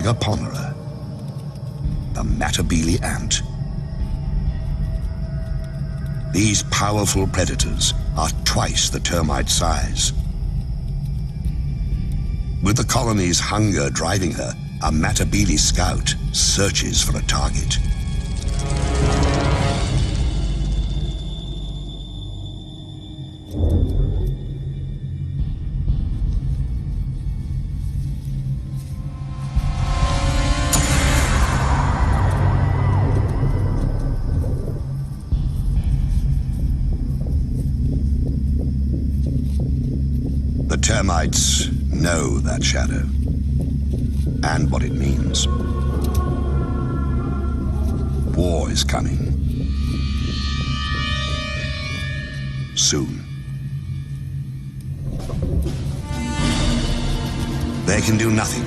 a ponderer, the Matabele ant. These powerful predators are twice the termite size. With the colony's hunger driving her, a Matabele scout searches for a target. The termites know that shadow and what it means. War is coming. Soon. They can do nothing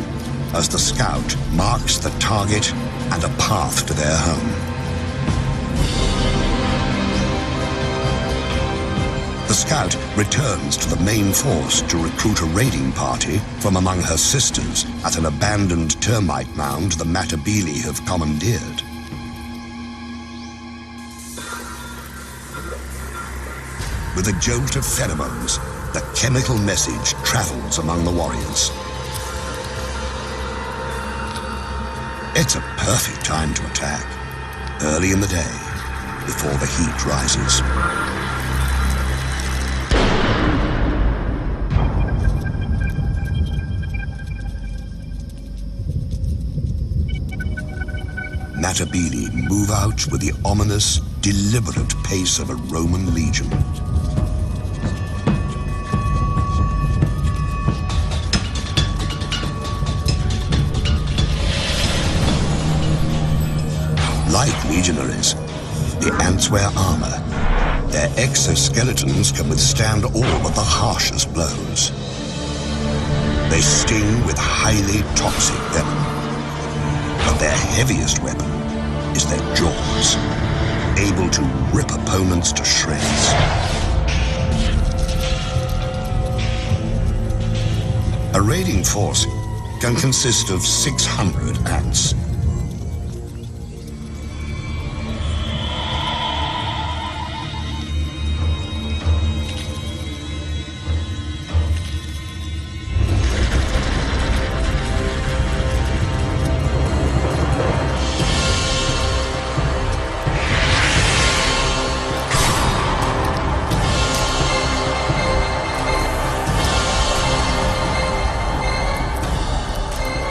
as the scout marks the target and a path to their home. The scout returns to the main force to recruit a raiding party from among her sisters at an abandoned termite mound the Matabele have commandeered. With a jolt of pheromones, the chemical message travels among the warriors. It's a perfect time to attack, early in the day, before the heat rises. Matabele move out with the ominous, deliberate pace of a Roman legion. Like legionaries, the ants wear armor. Their exoskeletons can withstand all but the harshest blows. They sting with highly toxic venom. But their heaviest weapon is their jaws, able to rip opponents to shreds. A raiding force can consist of 600 ants.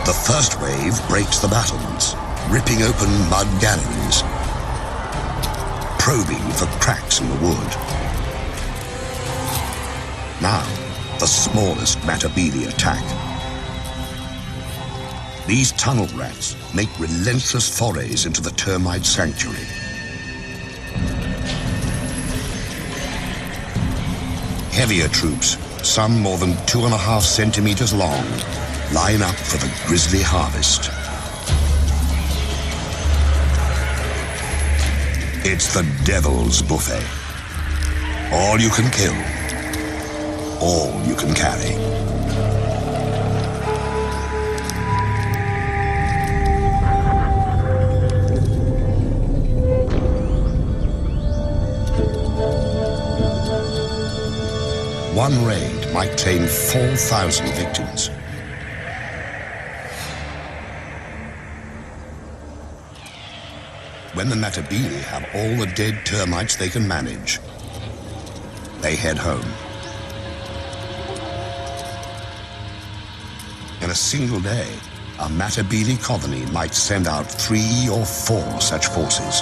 The first wave breaks the battlements, ripping open mud galleries, probing for cracks in the wood. Now, the smallest Matabele attack. These tunnel rats make relentless forays into the termite sanctuary. Heavier troops, some more than 2.5 centimeters long, line up for the grisly harvest. It's the devil's buffet. All you can kill, all you can carry. One raid might claim 4,000 victims. When the Matabele have all the dead termites they can manage, they head home. In a single day, a Matabele colony might send out 3 or 4 such forces.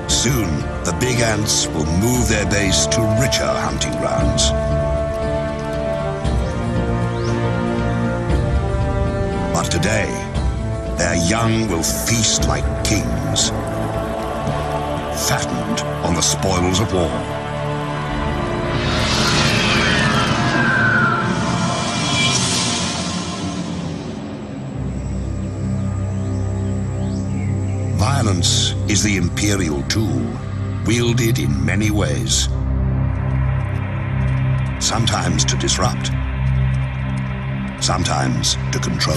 Soon, the big ants will move their base to richer hunting grounds. But today, their young will feast like kings, fattened on the spoils of war. Balance is the imperial tool, wielded in many ways. Sometimes to disrupt, sometimes to control.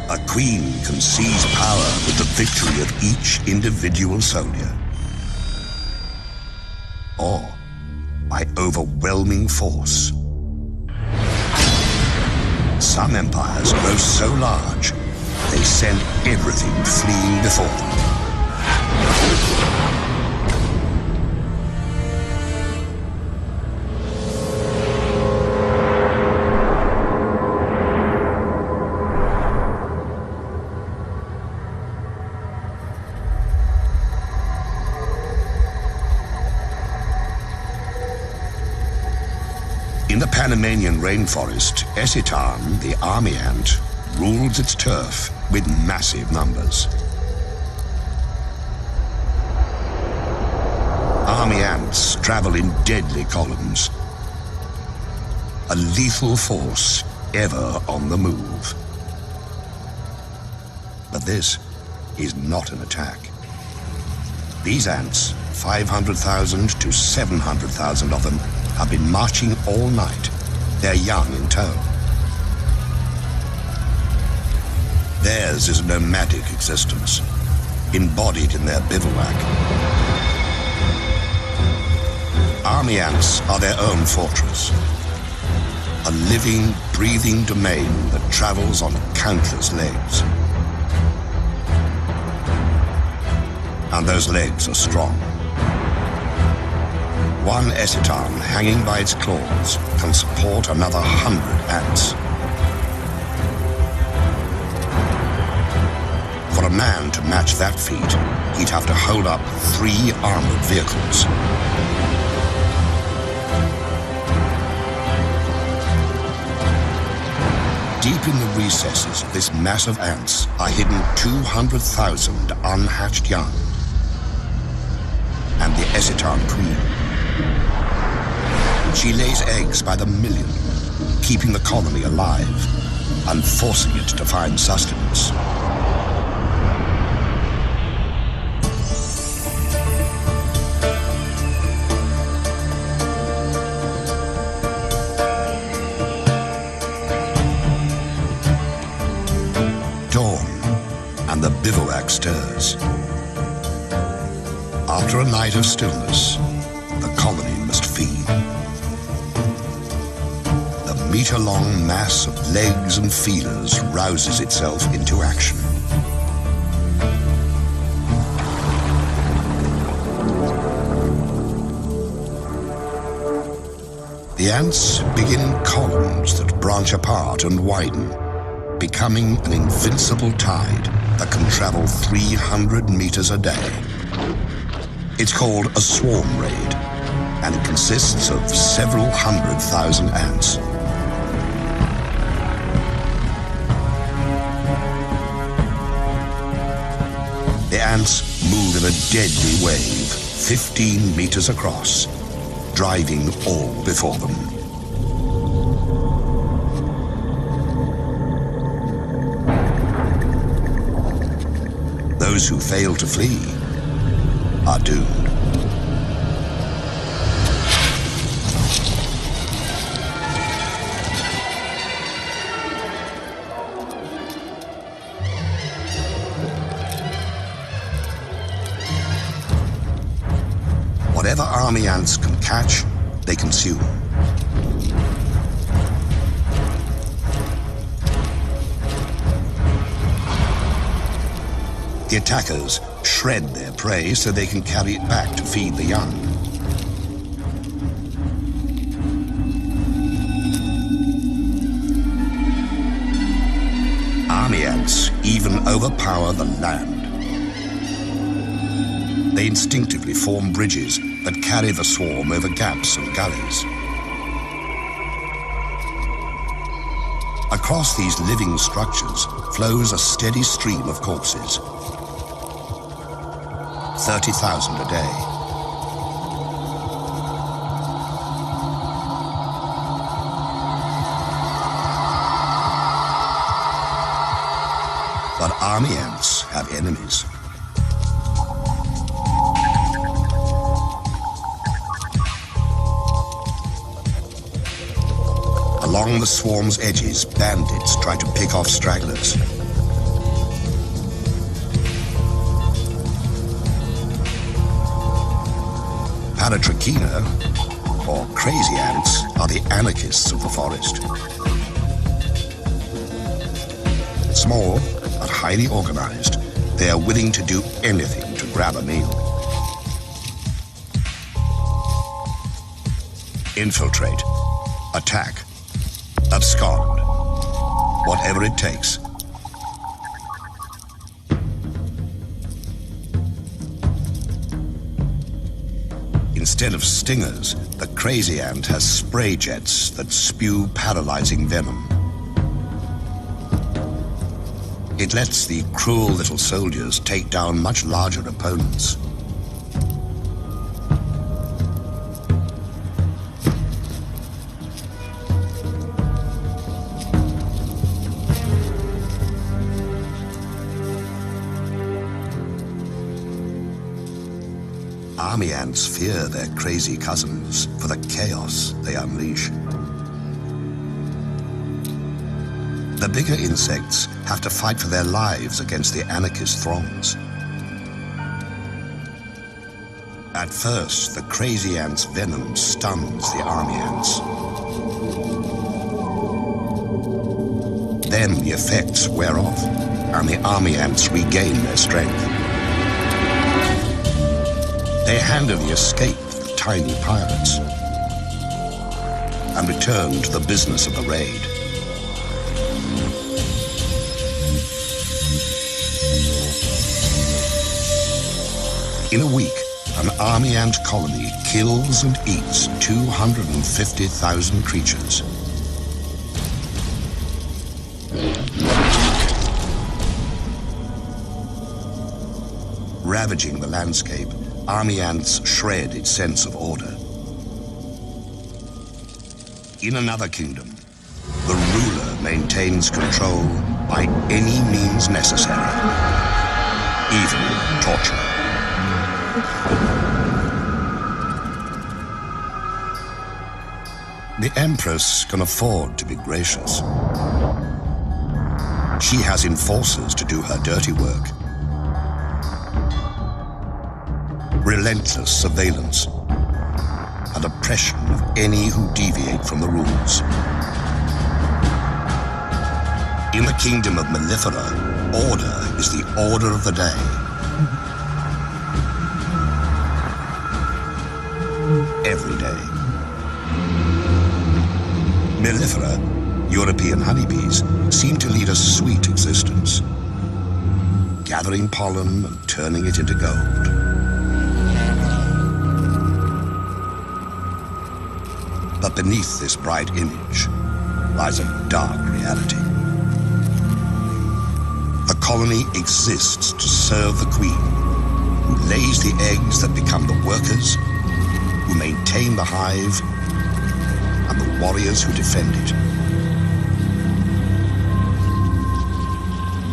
A queen can seize power with the victory of each individual soldier, or by overwhelming force. Some empires grow so large, they send everything fleeing before them. In the Panamanian rainforest, Esitan, the army ant, rules its turf with massive numbers. Army ants travel in deadly columns, a lethal force ever on the move. But this is not an attack. These ants, 500,000 to 700,000 of them, have been marching all night, their young in tow. Theirs is a nomadic existence, embodied in their bivouac. Army ants are their own fortress, a living, breathing domain that travels on countless legs. And those legs are strong. One Esitan hanging by its claws can support another 100 ants. For a man to match that feat, he'd have to hold up 3 armored vehicles. Deep in the recesses of this mass of ants are hidden 200,000 unhatched young. And the Esitan queen. She lays eggs by the million, keeping the colony alive and forcing it to find sustenance. Dawn, and the bivouac stirs. After a night of stillness, the colony must feed. The meter-long mass of legs and feelers rouses itself into action. The ants begin columns that branch apart and widen, becoming an invincible tide that can travel 300 meters a day. It's called a swarm raid, and it consists of several 100,000 ants. The ants move in a deadly wave, 15 meters across, driving all before them. Those who fail to flee are doomed. Whatever army ants can catch, they consume. The attackers shred their prey so they can carry it back to feed the young. Army ants even overpower the land. They instinctively form bridges that carry the swarm over gaps and gullies. Across these living structures flows a steady stream of corpses. 30,000 a day. But army ants have enemies. Along the swarm's edges, bandits try to pick off stragglers. Paratrachina, or crazy ants, are the anarchists of the forest. Small but highly organized, they are willing to do anything to grab a meal. Infiltrate, attack, abscond, whatever it takes. Instead of stingers, the crazy ant has spray jets that spew paralyzing venom. It lets the cruel little soldiers take down much larger opponents. Army ants fear their crazy cousins for the chaos they unleash. The bigger insects have to fight for their lives against the anarchist throngs. At first, the crazy ant's venom stuns the army ants. Then the effects wear off, and the army ants regain their strength. They handily escape the tiny pirates and return to the business of the raid. In a week, an army ant colony kills and eats 250,000 creatures. Ravaging the landscape, army ants shred its sense of order. In another kingdom, the ruler maintains control by any means necessary, even torture. The Empress can afford to be gracious. She has enforcers to do her dirty work. Relentless surveillance and oppression of any who deviate from the rules. In the kingdom of Mellifera, order is the order of the day. Every day. Mellifera, European honeybees, seem to lead a sweet existence, gathering pollen and turning it into gold. But beneath this bright image lies a dark reality. The colony exists to serve the queen, who lays the eggs that become the workers, who maintain the hive, and the warriors who defend it.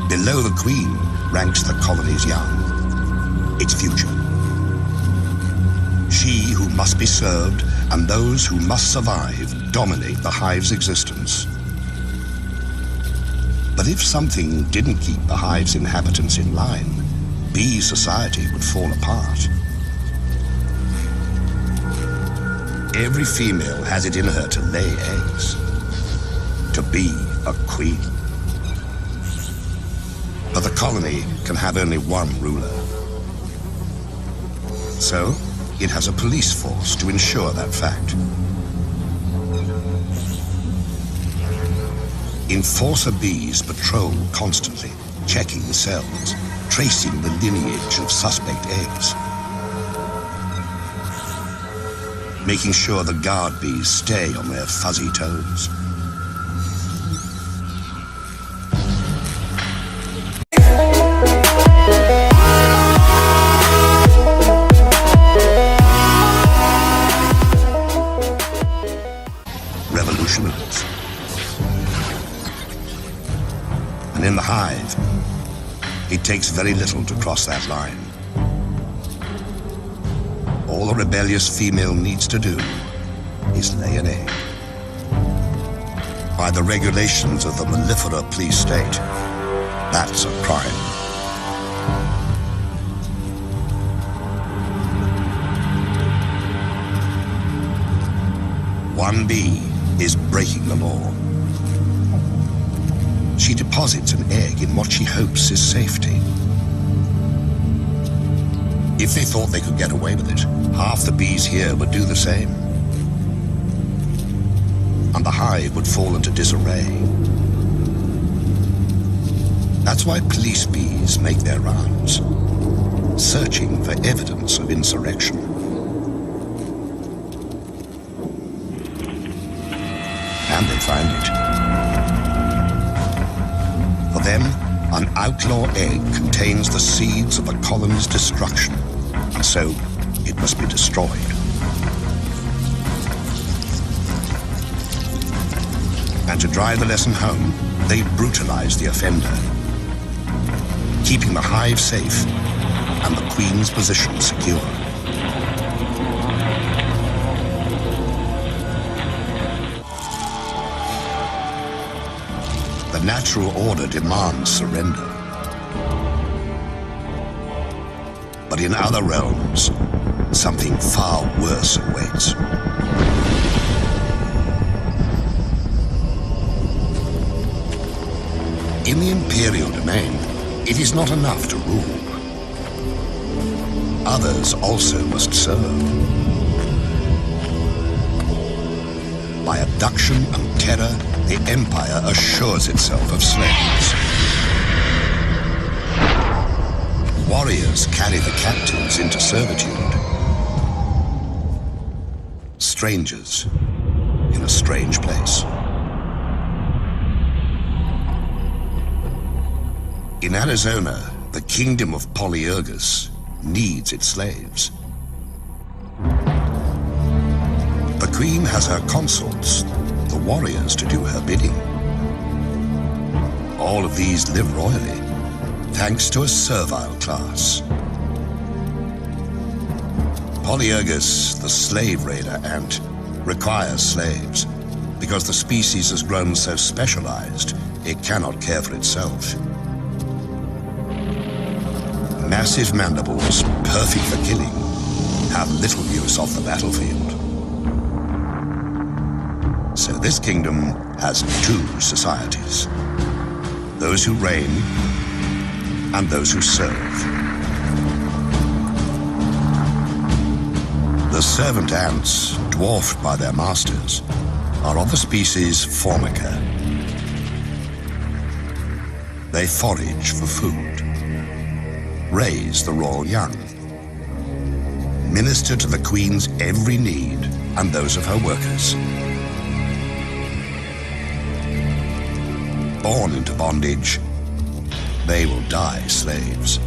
Below the queen ranks the colony's young, its future. She who must be served and those who must survive dominate the hive's existence. But if something didn't keep the hive's inhabitants in line, bee society would fall apart. Every female has it in her to lay eggs, to be a queen. But the colony can have only one ruler. So, it has a police force to ensure that fact. Enforcer bees patrol constantly, checking the cells, tracing the lineage of suspect eggs, making sure the guard bees stay on their fuzzy toes. Revolutionaries. And in the hive, It takes very little to cross that line. All a rebellious female needs to do is lay an egg. By the regulations of the mellifera police state, that's a crime. One bee is breaking the law. She deposits an egg in what she hopes is safety. If they thought they could get away with it, half the bees here would do the same. And the hive would fall into disarray. That's why police bees make their rounds, searching for evidence of insurrection. And they find it. For them, an outlaw egg contains the seeds of the colony's destruction, and so it must be destroyed. And to drive the lesson home, they brutalize the offender, keeping the hive safe and the queen's position secure. The natural order demands surrender. But in other realms, something far worse awaits. In the imperial domain, it is not enough to rule. Others also must serve. By abduction and terror, the empire assures itself of slaves. Warriors carry the captives into servitude. Strangers in a strange place. In Arizona, the kingdom of Polyergus needs its slaves. The queen has her consorts, the warriors, to do her bidding. All of these live royally, thanks to a servile class. Polyergus, the slave raider ant, requires slaves because the species has grown so specialized it cannot care for itself. Massive mandibles, perfect for killing, have little use off the battlefield. So this kingdom has two societies: those who reign and those who serve. The servant ants, dwarfed by their masters, are of the species Formica. They forage for food, raise the royal young, minister to the queen's every need and those of her workers. Born into bondage, they will die slaves.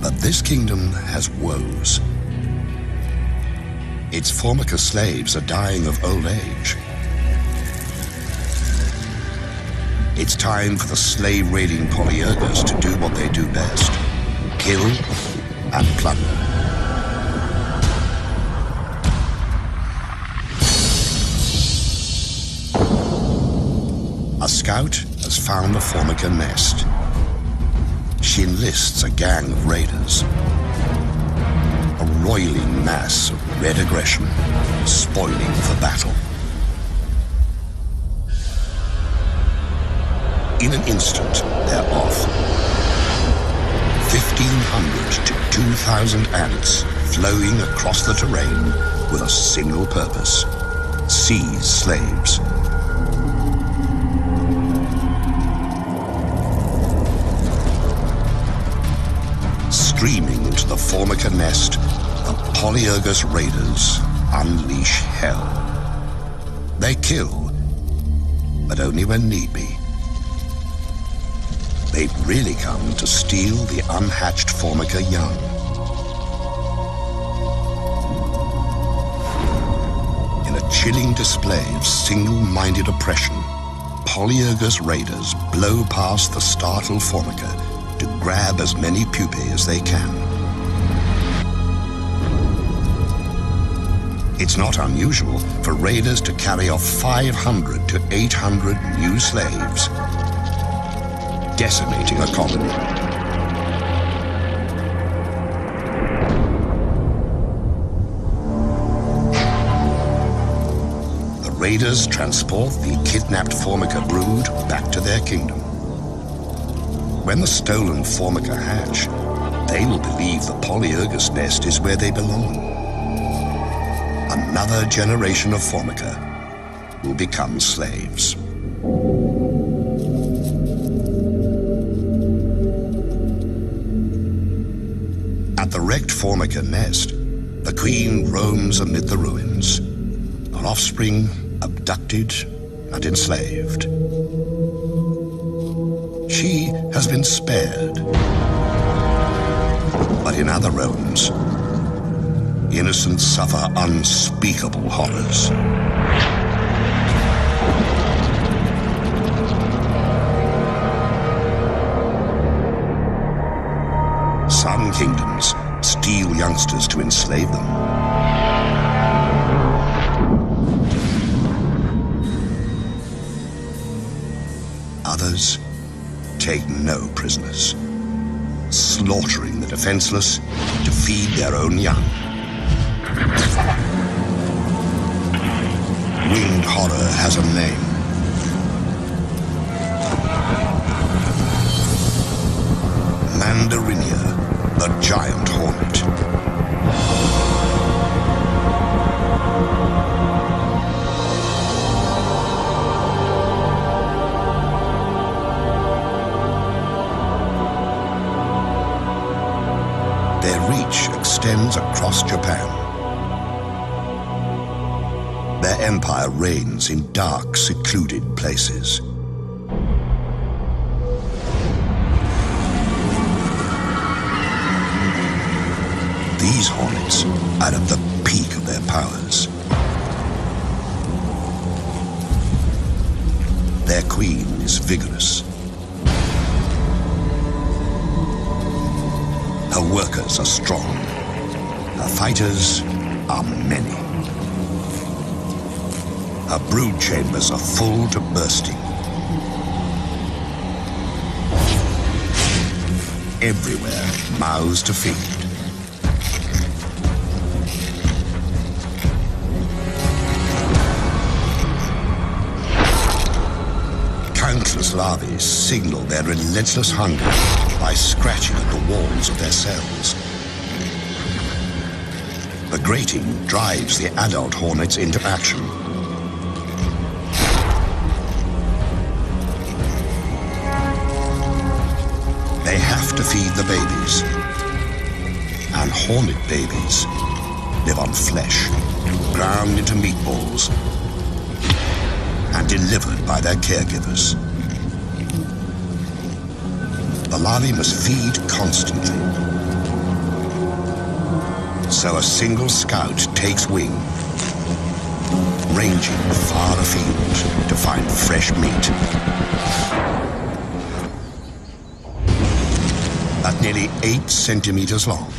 But this kingdom has woes. Its Formica slaves are dying of old age. It's time for the slave-raiding Polyergus to do what they do best: kill and plunder. A scout has found a Formica nest. She enlists a gang of raiders. A roiling mass of red aggression, spoiling for battle. In an instant, they're off. 1,500 to 2,000 ants flowing across the terrain with a single purpose: seize slaves. Streaming into the Formica nest, the Polyergus raiders unleash hell. They kill, but only when need be. They've really come to steal the unhatched Formica young. In a chilling display of single-minded oppression, Polyergus raiders blow past the startled Formica to grab as many pupae as they can. It's not unusual for raiders to carry off 500 to 800 new slaves, decimating a colony. The raiders transport the kidnapped Formica brood back to their kingdom. When the stolen Formica hatch, they will believe the Polyergus nest is where they belong. Another generation of Formica will become slaves. At the wrecked Formica nest, the queen roams amid the ruins, her offspring abducted and enslaved. She has been spared, but in other realms, innocents suffer unspeakable horrors. Some kingdoms steal youngsters to enslave them. Others take no prisoners, slaughtering the defenseless to feed their own young. Winged horror has a name. Mandarinia, the giant hornet. Their reach extends across Japan. Their empire reigns in dark, secluded places. These hornets are at the peak of their powers. Their queen is vigorous. Her workers are strong. Her fighters are many. Her brood chambers are full to bursting. Everywhere, mouths to feed. Countless larvae signal their relentless hunger by scratching at the walls of their cells. The grating drives the adult hornets into action. They have to feed the babies, and hornet babies live on flesh, ground into meatballs, and delivered by their caregivers. The larvae must feed constantly, so a single scout takes wing, ranging far afield to find fresh meat. At nearly 8 centimeters long,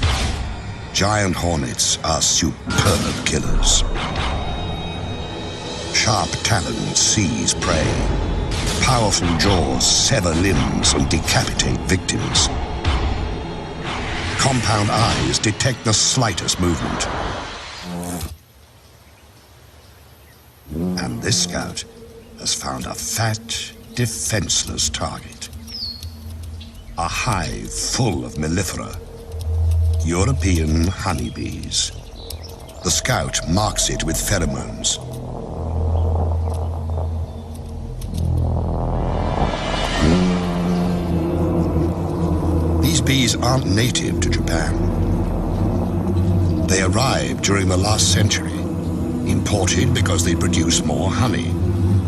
giant hornets are superb killers. Sharp talons seize prey. Powerful jaws sever limbs and decapitate victims. Compound eyes detect the slightest movement. And this scout has found a fat, defenseless target. A hive full of mellifera, European honeybees. The scout marks it with pheromones. These bees aren't native to Japan. They arrived during the last century, imported because they produce more honey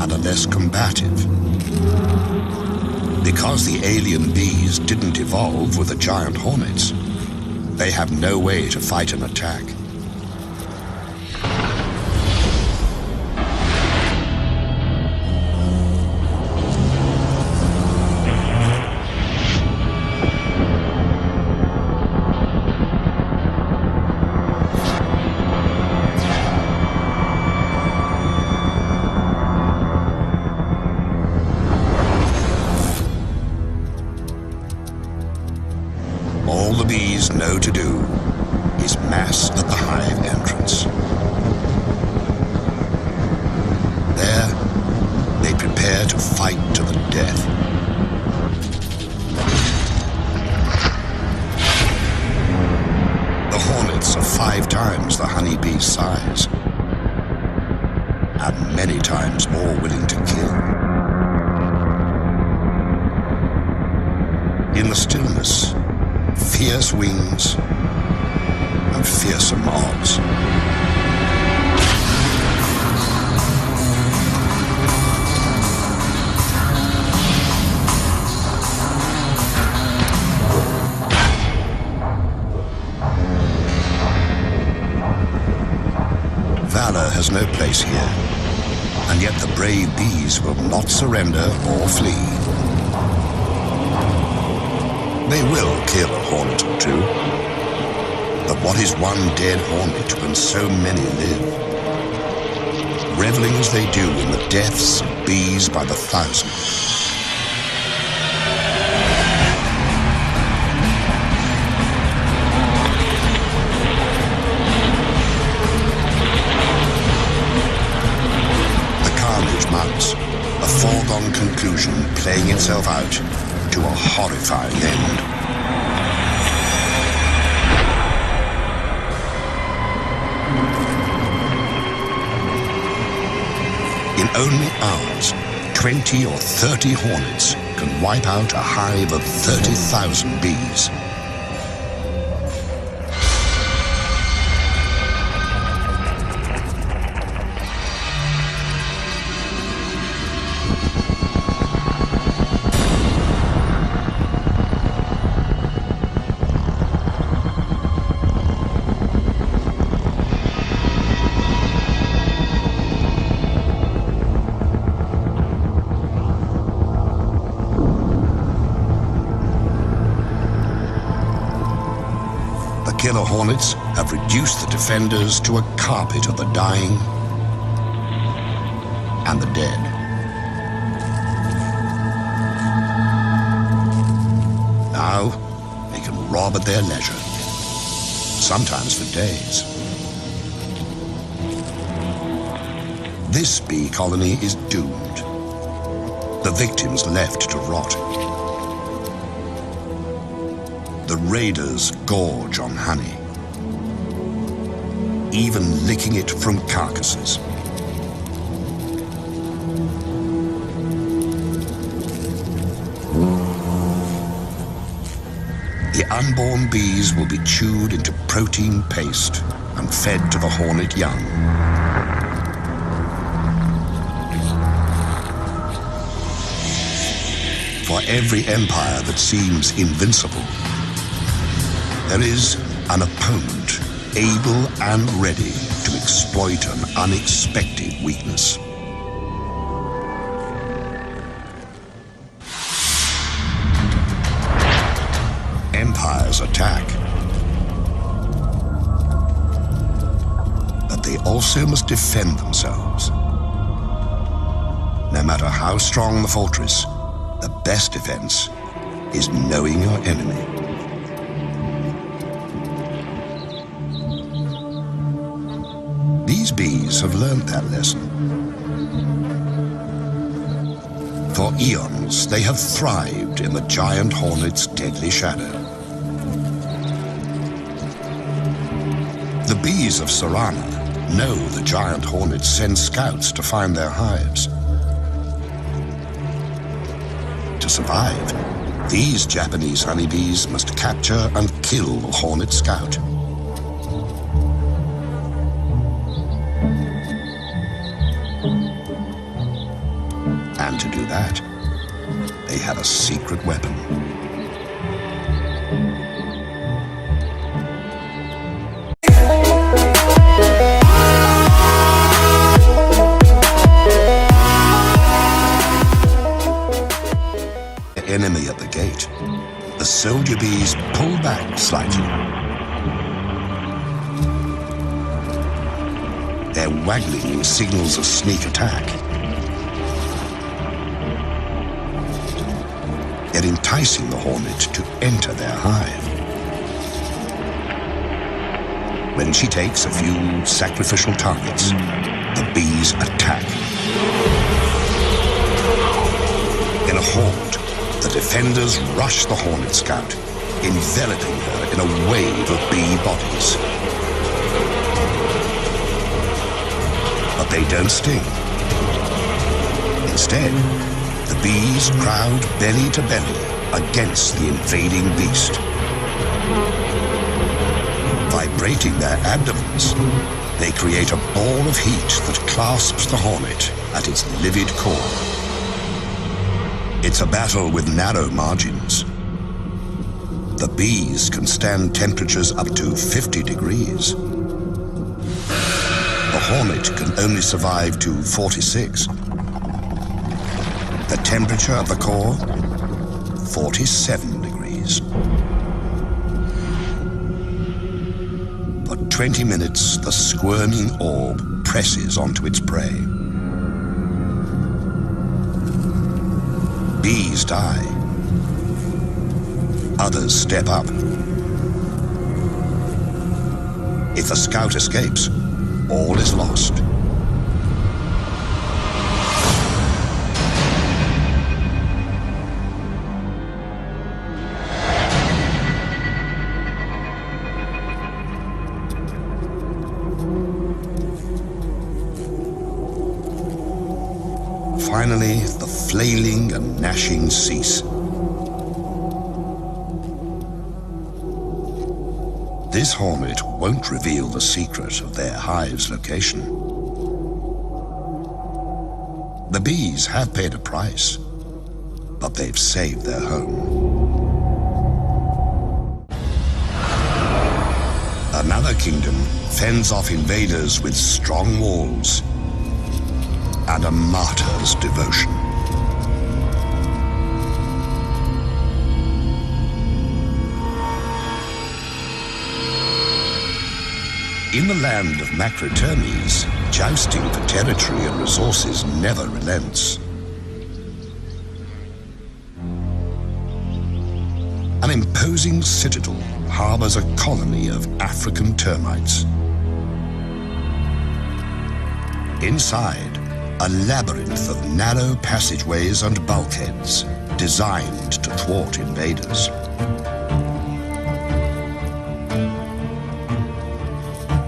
and are less combative. Because the alien bees didn't evolve with the giant hornets, they have no way to fight an attack. death. The hornets are 5 times the honeybee's size, and many times more willing to kill. In the stillness, fierce wings and fearsome odds. Valor has no place here, and yet the brave bees will not surrender or flee. They will kill a hornet or 2, but what is one dead hornet when so many live? Reveling as they do in the deaths of bees by the thousand. Mounts, a foregone conclusion playing itself out to a horrifying end. In only hours, 20 or 30 hornets can wipe out a hive of 30,000 bees. Killer hornets have reduced the defenders to a carpet of the dying and the dead. Now, they can rob at their leisure, sometimes for days. This bee colony is doomed. The victims left to rot. The raiders gorge on honey, even licking it from carcasses. The unborn bees will be chewed into protein paste and fed to the hornet young. For every empire that seems invincible, there is an opponent able and ready to exploit an unexpected weakness. Empires attack, but they also must defend themselves. No matter how strong the fortress, the best defense is knowing your enemy. These bees have learned that lesson. For eons, they have thrived in the giant hornet's deadly shadow. The bees of Sarana know the giant hornets send scouts to find their hives. To survive, these Japanese honeybees must capture and kill the hornet scout. And to do that, they have a secret weapon. The enemy at the gate. The soldier bees pull back slightly. Their waggling signals a sneak attack. They're enticing the hornet to enter their hive. When she takes a few sacrificial targets, the bees attack. In In a horde, the defenders rush the Hornet Scout, enveloping her in a wave of bee bodies. But they don't sting. Instead, the bees crowd belly to belly against the invading beast. Vibrating their abdomens, they create a ball of heat that clasps the hornet at its livid core. It's a battle with narrow margins. The bees can stand temperatures up to 50 degrees. The hornet can only survive to 46. The temperature of the core, 47 degrees. For 20 minutes, the squirming orb presses onto its prey. Bees die. Others step up. If the scout escapes, all is lost. Finally, the flailing and gnashing cease. This hornet won't reveal the secret of their hive's location. The bees have paid a price, but they've saved their home. Another kingdom fends off invaders with strong walls and a martyr's devotion. In the land of Macrotermes, jousting for territory and resources never relents. An imposing citadel harbors a colony of African termites. Inside, a labyrinth of narrow passageways and bulkheads designed to thwart invaders.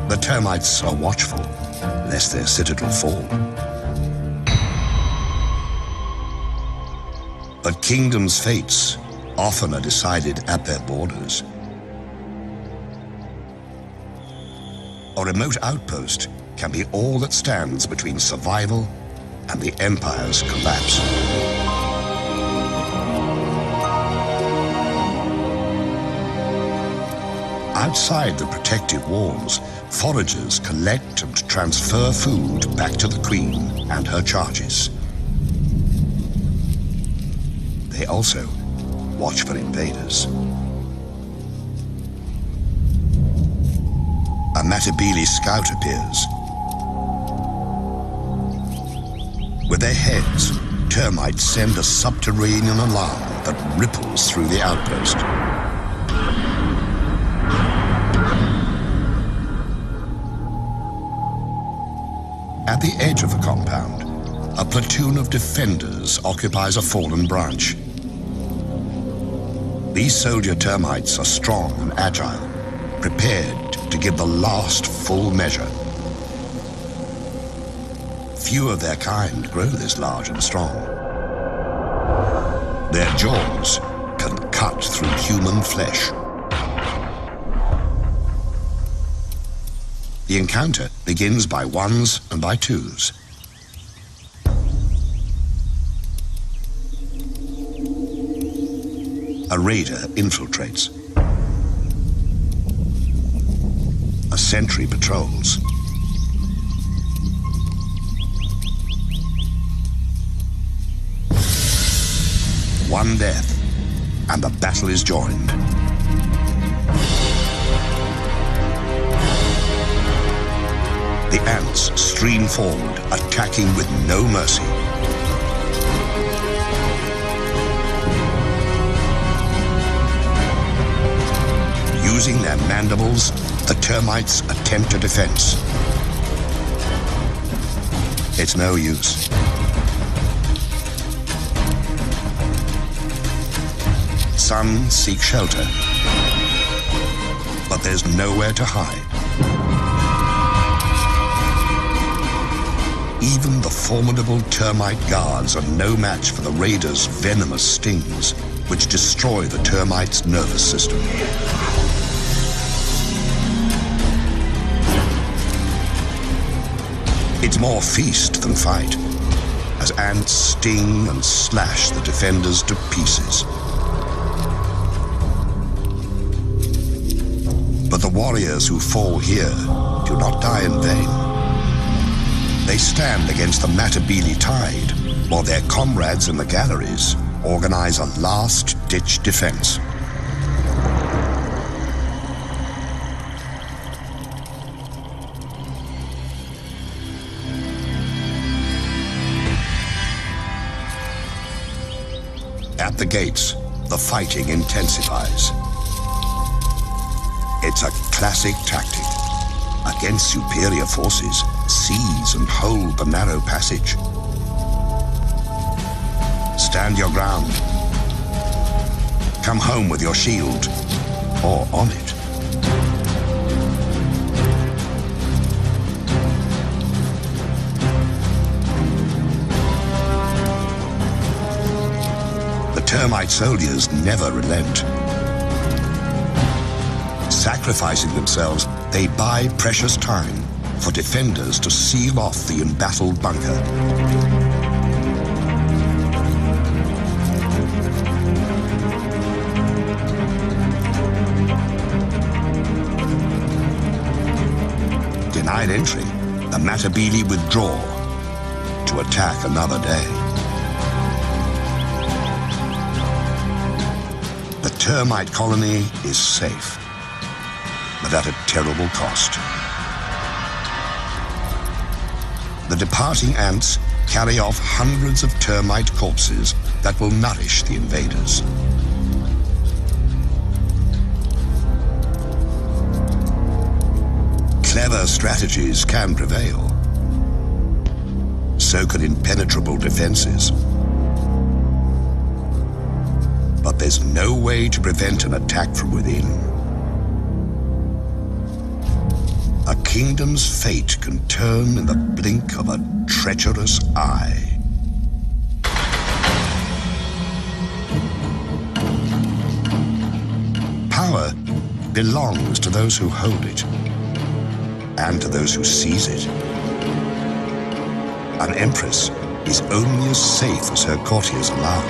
The termites are watchful, lest their citadel fall. But kingdoms' fates often are decided at their borders. A remote outpost can be all that stands between survival and the empire's collapse. Outside the protective walls, foragers collect and transfer food back to the queen and her charges. They also watch for invaders. A Matabele scout appears. With their heads, termites send a subterranean alarm that ripples through the outpost. At the edge of the compound, a platoon of defenders occupies a fallen branch. These soldier termites are strong and agile, prepared to give the last full measure. Few of their kind grow this large and strong. Their jaws can cut through human flesh. The encounter begins by ones and by twos. A raider infiltrates. A sentry patrols. One death, and the battle is joined. The ants stream forward, attacking with no mercy. Using their mandibles, the termites attempt a defense. It's no use. Some seek shelter, but there's nowhere to hide. Even the formidable termite guards are no match for the raiders' venomous stings, which destroy the termite's nervous system. It's more feast than fight, as ants sting and slash the defenders to pieces. But the warriors who fall here do not die in vain. They stand against the Matabele tide, while their comrades in the galleries organize a last-ditch defense. At the gates, the fighting intensifies. It's a classic tactic. Against superior forces, seize and hold the narrow passage. Stand your ground. Come home with your shield, or on it. The termite soldiers never relent. Sacrificing themselves, they buy precious time for defenders to seal off the embattled bunker. Denied entry, the Matabele withdraw to attack another day. The termite colony is safe, but at a terrible cost. The departing ants carry off hundreds of termite corpses that will nourish the invaders. Clever strategies can prevail. So can impenetrable defenses. But there's no way to prevent an attack from within. A kingdom's fate can turn in the blink of a treacherous eye. Power belongs to those who hold it, and to those who seize it. An empress is only as safe as her courtiers allow.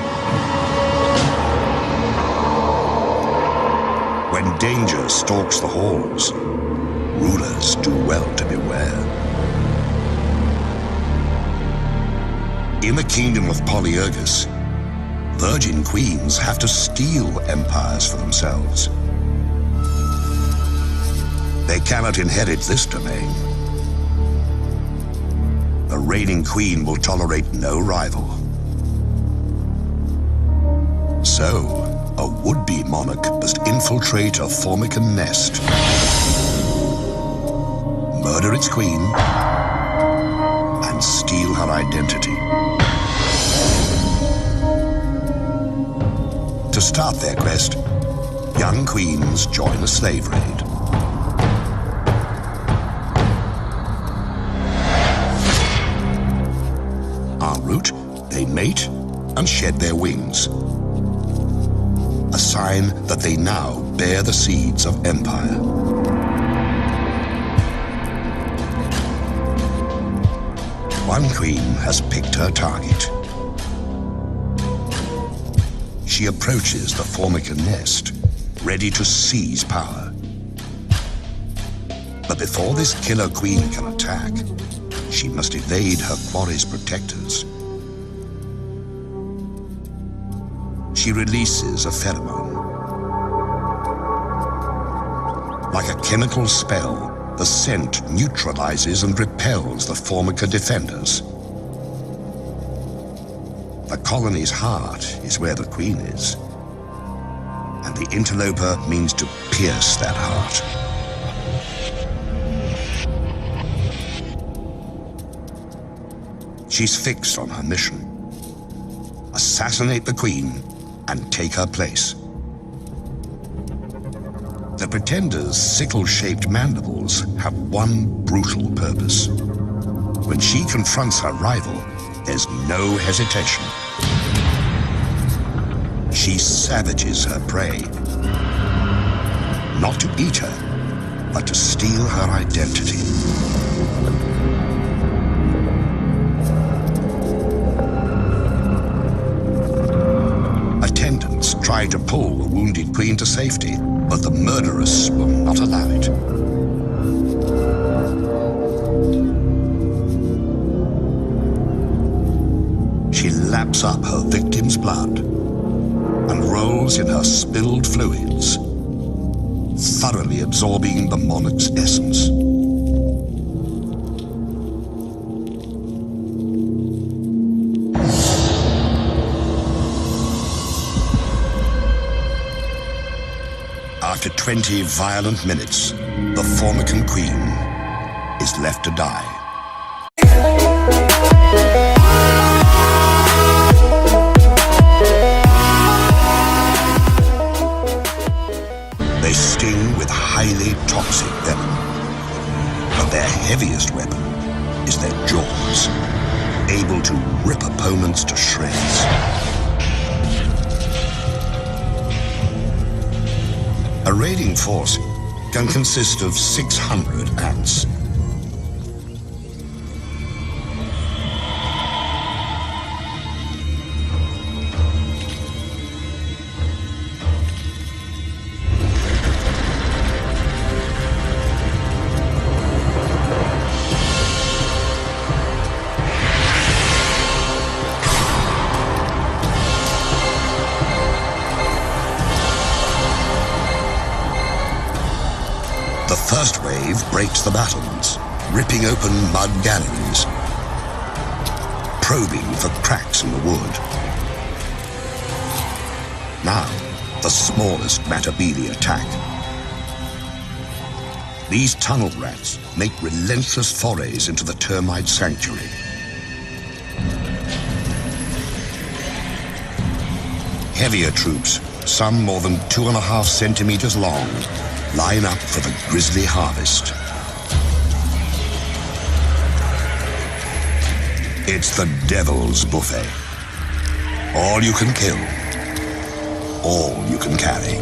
When danger stalks the halls, rulers do well to beware. In the kingdom of Polyergus, virgin queens have to steal empires for themselves. They cannot inherit this domain. The reigning queen will tolerate no rival. So, a would-be monarch must infiltrate a Formican nest, murder its queen, and steal her identity. To start their quest, young queens join a slave raid. En route, they mate and shed their wings, a sign that they now bear the seeds of empire. One queen has picked her target. She approaches the Formican nest, ready to seize power. But before this killer queen can attack, she must evade her quarry's protectors. She releases a pheromone. Like a chemical spell, the scent neutralizes and repels the Formica defenders. The colony's heart is where the queen is, and the interloper means to pierce that heart. She's fixed on her mission: assassinate the queen and take her place. The Pretender's sickle-shaped mandibles have one brutal purpose. When she confronts her rival, there's no hesitation. She savages her prey. Not to eat her, but to steal her identity. Attendants try to pull the wounded queen to safety, but the murderess will not allow it. She laps up her victim's blood and rolls in her spilled fluids, thoroughly absorbing the monarch's essence. After 20 violent minutes, the Formican Queen is left to die. They sting with highly toxic venom, but their heaviest weapon is their jaws, able to rip opponents to shreds. A raiding force can consist of 600 ants. The first wave breaks the battlements, ripping open mud galleries, probing for cracks in the wood. Now, the smallest Matabele attack. These tunnel rats make relentless forays into the termite sanctuary. Heavier troops, some more than 2.5 centimeters long, line up for the grisly harvest. It's the devil's buffet. All you can kill, all you can carry.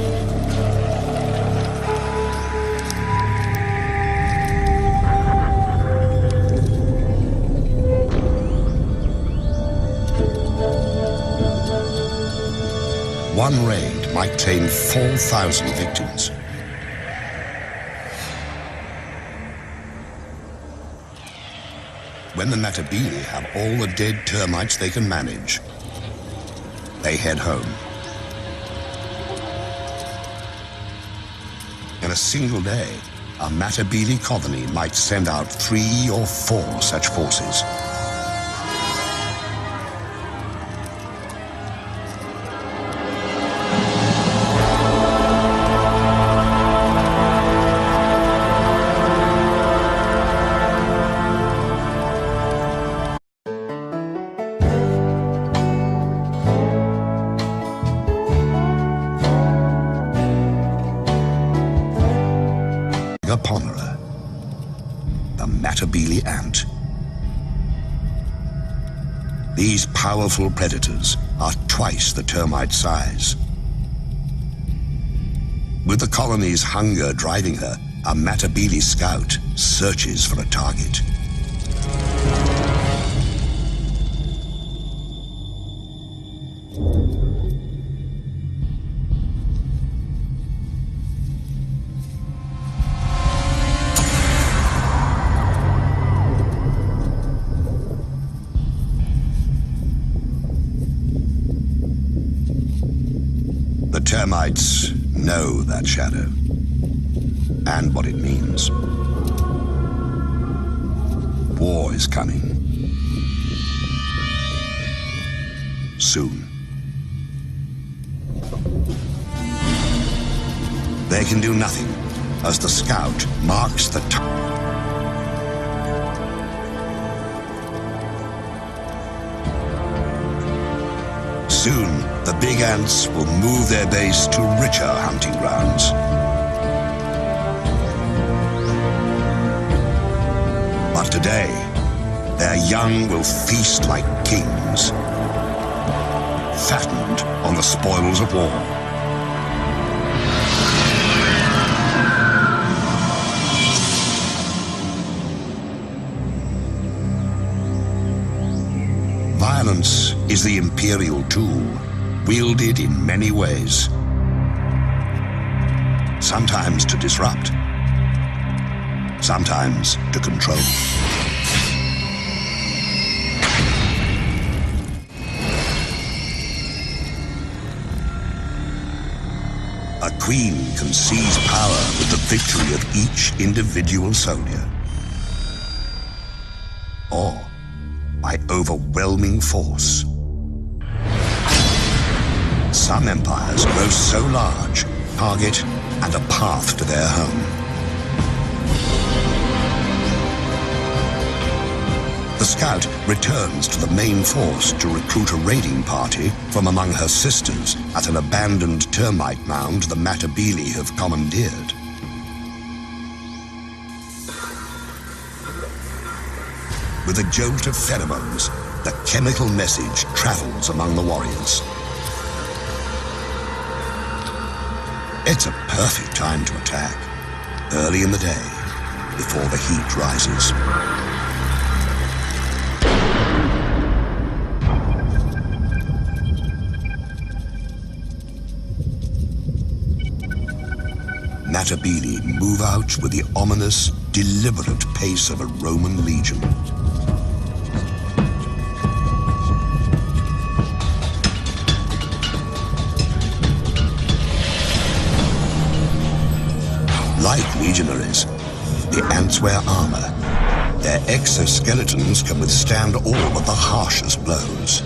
One raid might claim 4,000 victims. When the Matabele have all the dead termites they can manage, they head home. In a single day, a Matabele colony might send out 3 or 4 such forces. Ponera, the Matabele ant. These powerful predators are twice the termite size. With the colony's hunger driving her, a Matabele scout searches for a target. The termites know that shadow and what it means. War is coming. Soon. They can do nothing as the scout marks the time. Soon, the big ants will move their base to richer hunting grounds. day, their young will feast like kings, fattened on the spoils of war. Violence is the imperial tool, wielded in many ways. Sometimes to disrupt, sometimes to control. A queen can seize power with the victory of each individual soldier, or by overwhelming force. Some empires grow so large, target and a path to their home. The scout returns to the main force to recruit a raiding party from among her sisters at an abandoned termite mound the Matabele have commandeered. With a jolt of pheromones, the chemical message travels among the warriors. It's a perfect time to attack, early in the day, before the heat rises. Matabele move out with the ominous, deliberate pace of a Roman legion. Like legionaries, the ants wear armor. Their exoskeletons can withstand all but the harshest blows.